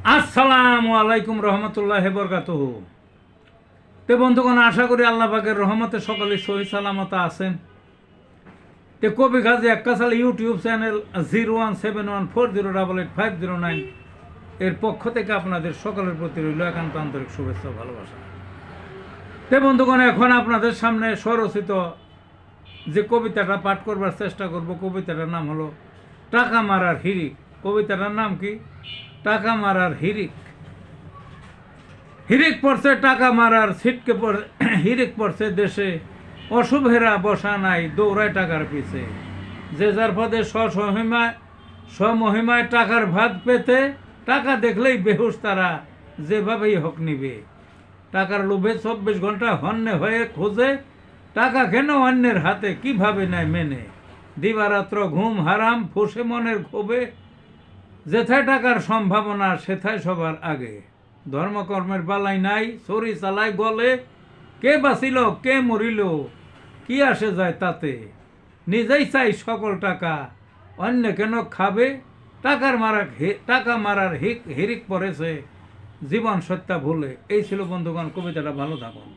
আসসালামু আলাইকুম রহমতুল্লাহ বরকাতুহু। তে বন্ধুগণ, আশা করি আল্লাহ পাকের রহমতে সকলে সহি সালামত আছেন। তে কবি গাজী এক্কাসাল ইউটিউব চ্যানেল 017140885009 এর পক্ষ থেকে আপনাদের সকলের প্রতি রইল একান্ত আন্তরিক শুভেচ্ছা ও ভালোবাসা। তে বন্ধুগণ, এখন আপনাদের সামনে স্বরচিত যে কবিতাটা পাঠ করবার চেষ্টা করব, কবিতাটার নাম হলো টাকা মারার হিরিক। কবিতাটার নাম কি? টাকা মারার হিরিক। হিরিক পড়ছে টাকা মারার ছিটকে পড়ে, হিরিক পড়ছে দেশে, অশুভেরা বসা নাই দৌড়ায় টাকার পিছে। যে যার পদে স্বমহিমায় টাকার ভাত পেতে, টাকা দেখলেই বেহুশ তারা যেভাবেই হোক নিবে। টাকার লোভে 24 ঘন্টা হন্যে হয়ে খোঁজে, টাকা কেন অন্যের হাতে কিভাবে নেয় মেনে। দিবারাত্র ঘুম হারাম ফুসে মনের ক্ষোভে, যেথায় টাকার সম্ভাবনা সেথায় সবার আগে। ধর্মকর্মের বালাই নাই, ছড়ি চালায় গলে, কে বাঁচিল কে মরিল কি আসে যায় তাতে। নিজেই চাই সকল টাকা, অন্য কেন খাবে। টাকা মারার হিরিক পড়েছে জীবন সত্যা ভুলে। এই ছিল বন্ধুগণ কবিতাটা। ভালো থাকুন।